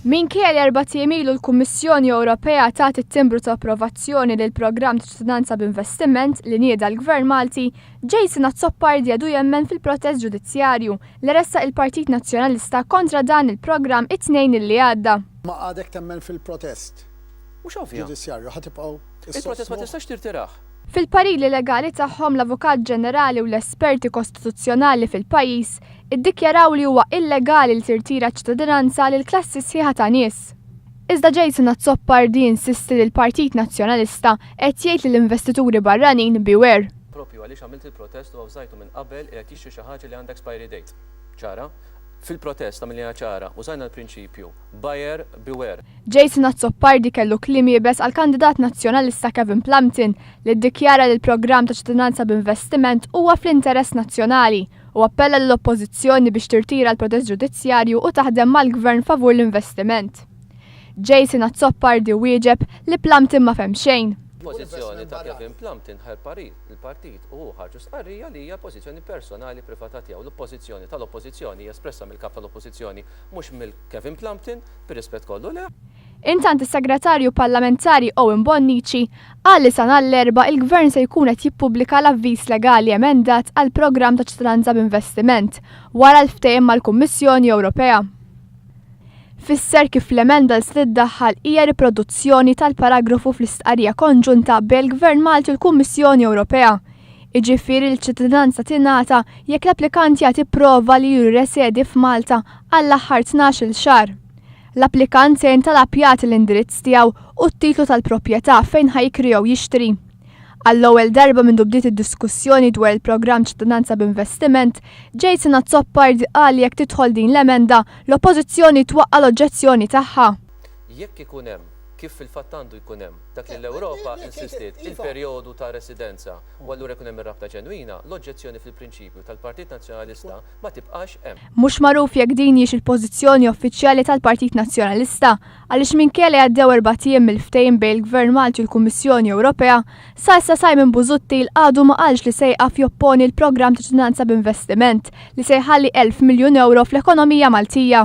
Minkejja li 4 ilu l-Kummissjoni Ewropea tat it-timbru ta' approvazzjoni lil programm ta' ċittadinanza b'investiment li nieda l-Gvern Malti, Jason Azzopardi għadu jemmen fil-protest ġudizzjarju li ressaq il-Partit Nazzjonalista kontra dan il-programm it-tnejn li għadda. Ma għadek temmen fil-protest. Mhux ovvja. Ġudizzjarju ħatibqgħu. Il-protest ma tistax tirtiraħ. Fil-parili legali tagħhom l-Avukat Ġenerali u l-esperti kostituzzjonali fil-pajjiż iddikjaraw li huwa illegali li tirtira ċittadinanza lil klassi sħiħa ta' nies. Iżda Jason Azzopardi insisti li l-Partit Nazzjonalista qed jgħid lill investituri barranin beware. Propju għaliex għamilt il-protest u għawżajtu minn qabel qed jixtri xi ħaġa li għandha expiry date. Ċara? Fil-protest għamilja ċara, użajna l-prinċipju buyer beware. Jason Azzopardi kellu kliem jibes għal kandidat nazzjonalista Kevin Plumpton li ddikjara li l-programm ta' ċittadinanza b'investiment huwa fl-interess nazzjonali u appella l-oppożizzjoni biex tirtira l-protest ġudizzjarju u taħdem mal-gvern favur l-investiment. Jason Azzopardi wieġeb li Plumpton ma fehm xejn. Pożizzjoni ta' Kevin Plumpton il-partit u ħarġu stqarrija li hija pożizzjoni personali privata tiegħu. L-oppożizzjoni tal-oppożizzjoni espressa mill-kap tal-oppożizzjoni mhux mill-Kevin Plumpton bir-rispett kollu le. Intant is-Segretarju Parlamentari Owen Bonnici qal li sa nhar-l-erba' il-Gvern se jkun qed jippubblika l-avviż legali emendat għal programm ta' ċittadinanza b'investiment wara l-ftehim mal-Kummissjoni Ewropea. Fisser kif l-emenda li tiddaħħal hija riproduzzjoni tal-paragrafu fl-istqarrija konġunta bejn il-Gvern Malti u l-Kummissjoni Ewropea. Iġifieri l-ċittadinanza tingħata jekk l-applikant jagħti prova li jirresedi f'Malta għall-aħħar 12-il xahar. L-applikant se jintalab jagħti l-indirizz tiegħu u t-titlu tal-proprjetà fejn ħajkri jew jixtri. Għall-ewwel darba minn bdiet id-diskussjoni dwar il-programm ċittadinanza b'investiment, Jason Azzopardi qal jekk tidħol din l-emenda, l-oppożizzjoni twaqqa l-oġġezzjoni tagħha. Jekk ikun hemm kif fil-fatt għandu jkun hemm dak li l-Ewropa insistiet il-perjodu ta' residenza u allura jkun hemm ir-rabta ġenwina, l-oġġezzjoni fil-prinċipju tal-Partit Nazzjonalista ma tibqax hemm. Mhux magħruf jekk din hix il-pożizzjoni uffiċjali tal-Partit Nazzjonalista għaliex minkejja għaddew 4 ijiem mill-ftehim bejn il-Gvern Malti u l-Kummissjoni Ewropea, sa issa Simon Busuttil għadu ma qalx li se jqaf jopponi l-programm ta' ċittadinanza b'investiment li se jħalli 1,000 miljun euro fl-ekonomija Maltija.